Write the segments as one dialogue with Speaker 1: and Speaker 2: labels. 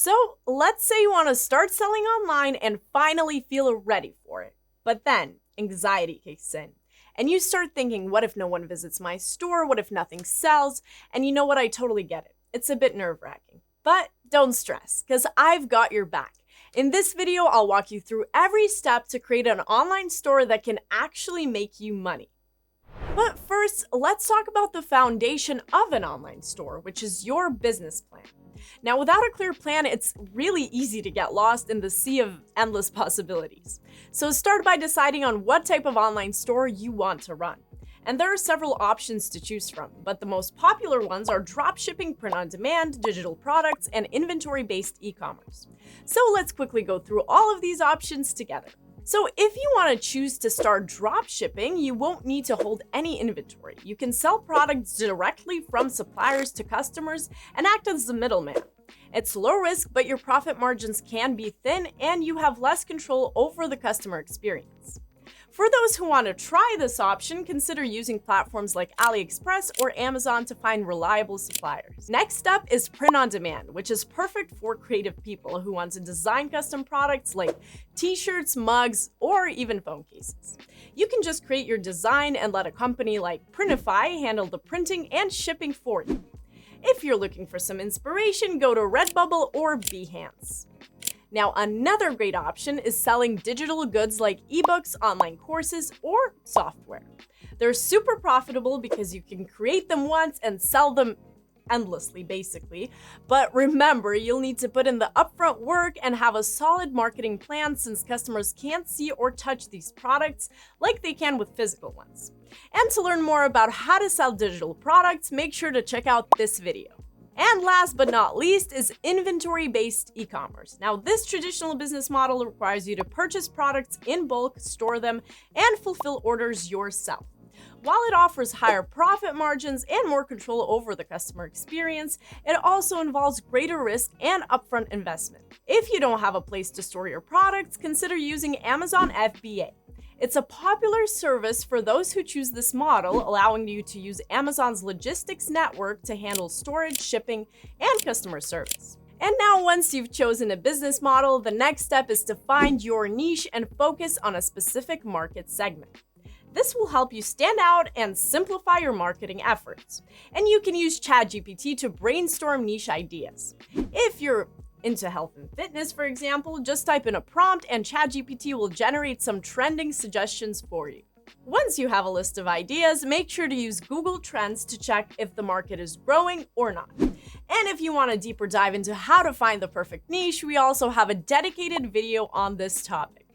Speaker 1: So let's say you want to start selling online and finally feel ready for it. But then anxiety kicks in. And you start thinking, what if no one visits my store? What if nothing sells? And you know what? I totally get it. It's a bit nerve-wracking. But don't stress, because I've got your back. In this video, I'll walk you through every step to create an online store that can actually make you money. But first, let's talk about the foundation of an online store, which is your business plan. Now, without a clear plan, it's really easy to get lost in the sea of endless possibilities. So start by deciding on what type of online store you want to run. And there are several options to choose from, but the most popular ones are dropshipping, print-on-demand, digital products, and inventory-based e-commerce. So let's quickly go through all of these options together. So if you want to choose to start dropshipping, you won't need to hold any inventory. You can sell products directly from suppliers to customers and act as the middleman. It's low risk, but your profit margins can be thin and you have less control over the customer experience. For those who want to try this option, consider using platforms like AliExpress or Amazon to find reliable suppliers. Next up is print-on-demand, which is perfect for creative people who want to design custom products like t-shirts, mugs, or even phone cases. You can just create your design and let a company like Printify handle the printing and shipping for you. If you're looking for some inspiration, go to Redbubble or Behance. Now, another great option is selling digital goods like ebooks, online courses, or software. They're super profitable because you can create them once and sell them endlessly, basically. But remember, you'll need to put in the upfront work and have a solid marketing plan since customers can't see or touch these products like they can with physical ones. And to learn more about how to sell digital products, make sure to check out this video. And last but not least is inventory-based e-commerce. Now, this traditional business model requires you to purchase products in bulk, store them, and fulfill orders yourself. While it offers higher profit margins and more control over the customer experience, it also involves greater risk and upfront investment. If you don't have a place to store your products, consider using Amazon FBA. It's a popular service for those who choose this model, allowing you to use Amazon's logistics network to handle storage, shipping, and customer service. And now, once you've chosen a business model, the next step is to find your niche and focus on a specific market segment. This will help you stand out and simplify your marketing efforts. And you can use ChatGPT to brainstorm niche ideas. If you're into health and fitness, for example, just type in a prompt and ChatGPT will generate some trending suggestions for you. Once you have a list of ideas, make sure to use Google Trends to check if the market is growing or not. And if you want a deeper dive into how to find the perfect niche, we also have a dedicated video on this topic.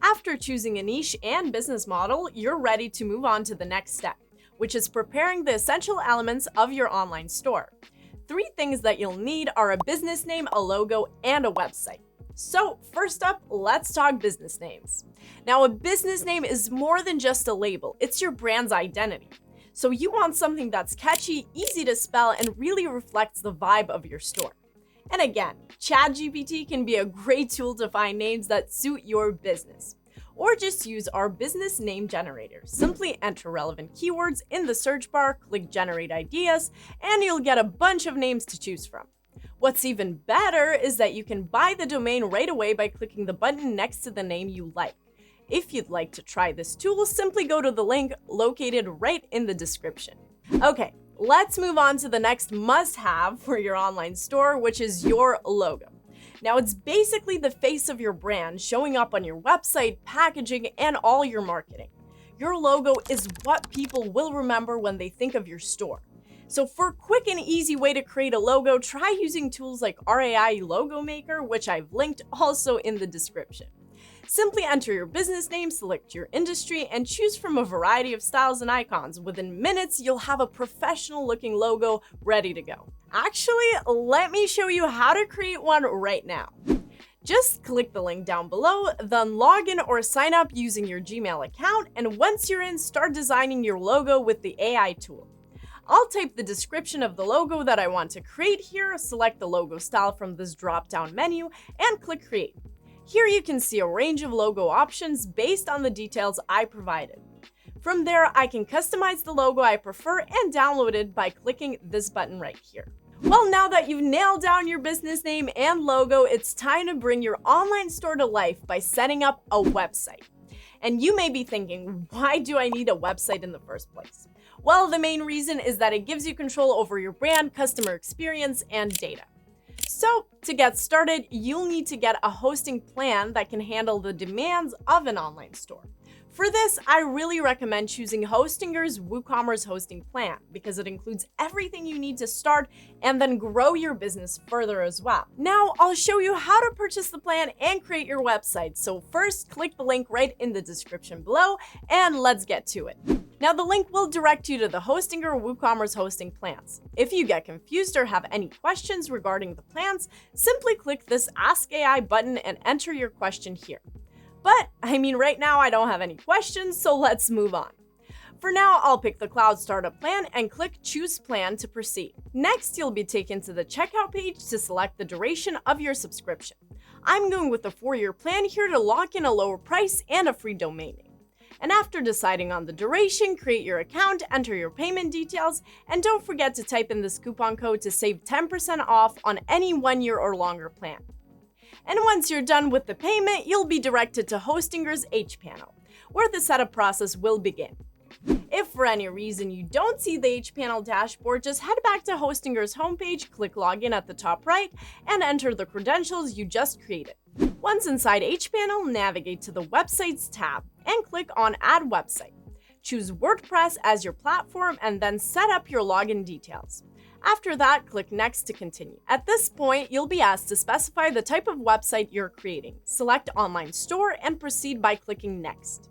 Speaker 1: After choosing a niche and business model, you're ready to move on to the next step, which is preparing the essential elements of your online store. 3 things that you'll need are a business name, a logo, and a website. So first up, let's talk business names. Now, a business name is more than just a label, it's your brand's identity. So you want something that's catchy, easy to spell, and really reflects the vibe of your store. And again, ChatGPT can be a great tool to find names that suit your business. Or just use our business name generator. Simply enter relevant keywords in the search bar, click Generate Ideas, and you'll get a bunch of names to choose from. What's even better is that you can buy the domain right away by clicking the button next to the name you like. If you'd like to try this tool, simply go to the link located right in the description. Okay, let's move on to the next must-have for your online store, which is your logo. Now, it's basically the face of your brand showing up on your website, packaging, and all your marketing. Your logo is what people will remember when they think of your store. So for a quick and easy way to create a logo, try using tools like RAI Logo Maker, which I've linked also in the description. Simply enter your business name, select your industry, and choose from a variety of styles and icons. Within minutes, you'll have a professional-looking logo ready to go. Actually, let me show you how to create one right now. Just click the link down below, then log in or sign up using your Gmail account, and once you're in, start designing your logo with the AI tool. I'll type the description of the logo that I want to create here, select the logo style from this drop-down menu, and click Create. Here you can see a range of logo options based on the details I provided. From there, I can customize the logo I prefer and download it by clicking this button right here. Well, now that you've nailed down your business name and logo, it's time to bring your online store to life by setting up a website. And you may be thinking, why do I need a website in the first place? Well, the main reason is that it gives you control over your brand, customer experience, and data. So, to get started, you'll need to get a hosting plan that can handle the demands of an online store. For this, I really recommend choosing Hostinger's WooCommerce hosting plan because it includes everything you need to start and then grow your business further as well. Now, I'll show you how to purchase the plan and create your website. So first, click the link right in the description below and let's get to it. Now, the link will direct you to the Hostinger WooCommerce hosting plans. If you get confused or have any questions regarding the plans, simply click this Ask AI button and enter your question here. But, right now I don't have any questions, so let's move on. For now, I'll pick the Cloud Startup plan and click Choose Plan to proceed. Next, you'll be taken to the checkout page to select the duration of your subscription. I'm going with the 4-year plan here to lock in a lower price and a free domain name. And after deciding on the duration, create your account, enter your payment details, and don't forget to type in this coupon code to save 10% off on any 1-year or longer plan. And once you're done with the payment, you'll be directed to Hostinger's HPanel, where the setup process will begin. If for any reason you don't see the HPanel dashboard, just head back to Hostinger's homepage, click Login at the top right, and enter the credentials you just created. Once inside HPanel, navigate to the Websites tab and click on Add Website. Choose WordPress as your platform and then set up your login details. After that, click Next to continue. At this point, you'll be asked to specify the type of website you're creating. Select Online Store and proceed by clicking Next.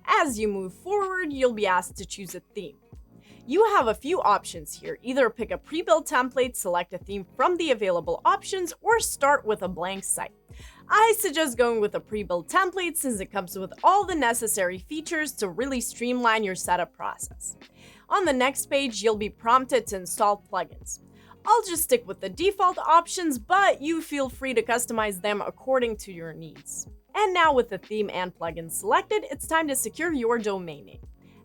Speaker 1: As you move forward, you'll be asked to choose a theme. You have a few options here. Either pick a pre-built template, select a theme from the available options, or start with a blank site. I suggest going with a pre-built template since it comes with all the necessary features to really streamline your setup process. On the next page, you'll be prompted to install plugins. I'll just stick with the default options, but you feel free to customize them according to your needs. And now with the theme and plugins selected, it's time to secure your domain name.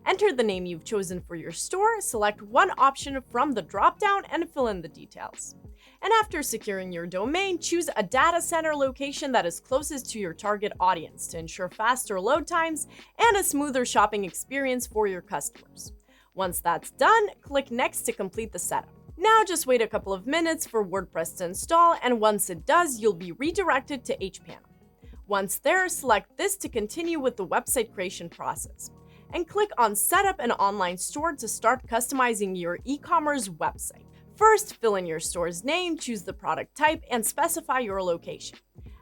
Speaker 1: Enter the name you've chosen for your store, select one option from the dropdown, and fill in the details. And after securing your domain, choose a data center location that is closest to your target audience to ensure faster load times and a smoother shopping experience for your customers. Once that's done, click Next to complete the setup. Now just wait a couple of minutes for WordPress to install, and once it does, you'll be redirected to HPanel. Once there, select this to continue with the website creation process, and click on Set up an online store to start customizing your e-commerce website. First, fill in your store's name, choose the product type, and specify your location.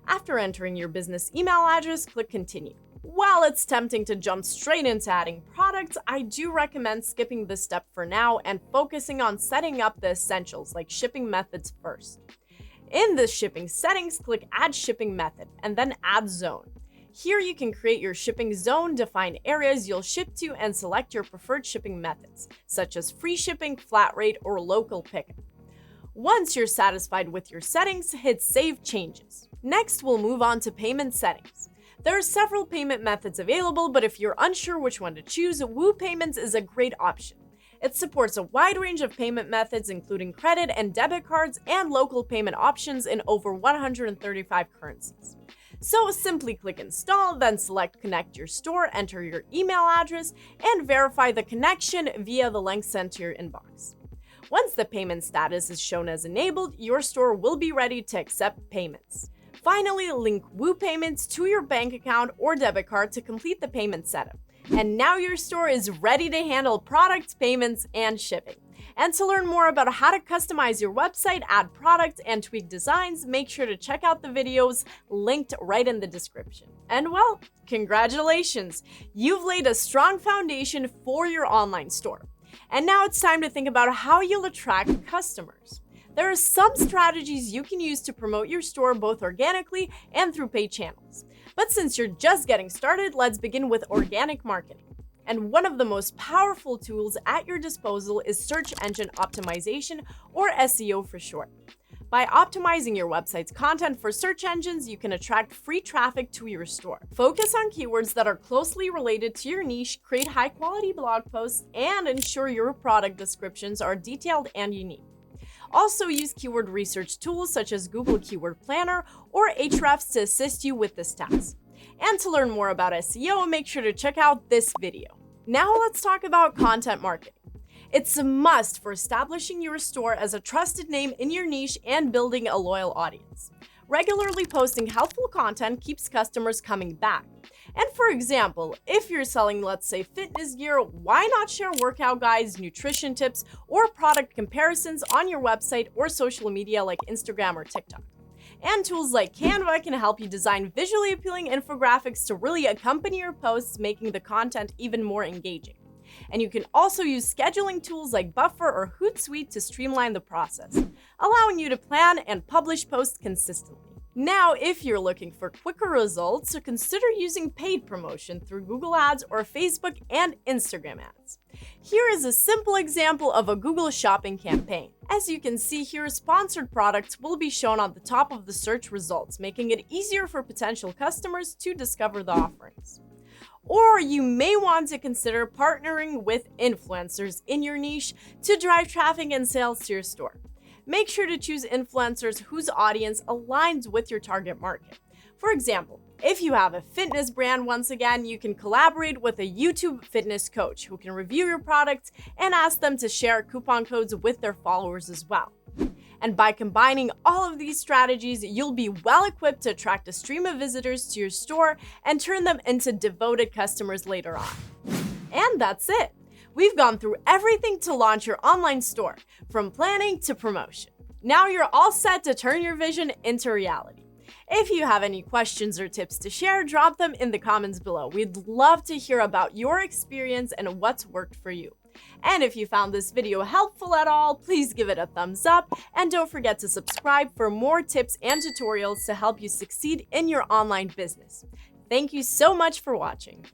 Speaker 1: After entering your business email address, click Continue. While it's tempting to jump straight into adding products, I do recommend skipping this step for now and focusing on setting up the essentials like shipping methods first. In the shipping settings, click Add Shipping Method and then Add Zone. Here you can create your shipping zone, define areas you'll ship to, and select your preferred shipping methods, such as free shipping, flat rate, or local pickup. Once you're satisfied with your settings, hit Save Changes. Next, we'll move on to payment settings. There are several payment methods available, but if you're unsure which one to choose, WooPayments is a great option. It supports a wide range of payment methods, including credit and debit cards and local payment options in over 135 currencies. So simply click Install, then select Connect Your Store, enter your email address, and verify the connection via the link sent to your inbox. Once the payment status is shown as enabled, your store will be ready to accept payments. Finally, link WooPayments to your bank account or debit card to complete the payment setup. And now your store is ready to handle products, payments, and shipping. And to learn more about how to customize your website, add products, and tweak designs, make sure to check out the videos linked right in the description. And well, congratulations! You've laid a strong foundation for your online store. And now it's time to think about how you'll attract customers. There are some strategies you can use to promote your store both organically and through paid channels. But since you're just getting started, let's begin with organic marketing. And one of the most powerful tools at your disposal is search engine optimization, or SEO for short. By optimizing your website's content for search engines, you can attract free traffic to your store. Focus on keywords that are closely related to your niche, create high-quality blog posts, and ensure your product descriptions are detailed and unique. Also use keyword research tools such as Google Keyword Planner or Ahrefs to assist you with this task. And to learn more about SEO, make sure to check out this video. Now let's talk about content marketing. It's a must for establishing your store as a trusted name in your niche and building a loyal audience. Regularly posting helpful content keeps customers coming back. And for example, if you're selling, let's say, fitness gear, why not share workout guides, nutrition tips, or product comparisons on your website or social media like Instagram or TikTok? And tools like Canva can help you design visually appealing infographics to really accompany your posts, making the content even more engaging. And you can also use scheduling tools like Buffer or Hootsuite to streamline the process, allowing you to plan and publish posts consistently. Now, if you're looking for quicker results, consider using paid promotion through Google Ads or Facebook and Instagram ads. Here is a simple example of a Google Shopping campaign. As you can see here, sponsored products will be shown on the top of the search results, making it easier for potential customers to discover the offerings. Or you may want to consider partnering with influencers in your niche to drive traffic and sales to your store. Make sure to choose influencers whose audience aligns with your target market. For example, if you have a fitness brand, once again, you can collaborate with a YouTube fitness coach who can review your products and ask them to share coupon codes with their followers as well. And by combining all of these strategies, you'll be well equipped to attract a stream of visitors to your store and turn them into devoted customers later on. And that's it. We've gone through everything to launch your online store, from planning to promotion. Now you're all set to turn your vision into reality. If you have any questions or tips to share, drop them in the comments below. We'd love to hear about your experience and what's worked for you. And if you found this video helpful at all, please give it a thumbs up and don't forget to subscribe for more tips and tutorials to help you succeed in your online business. Thank you so much for watching.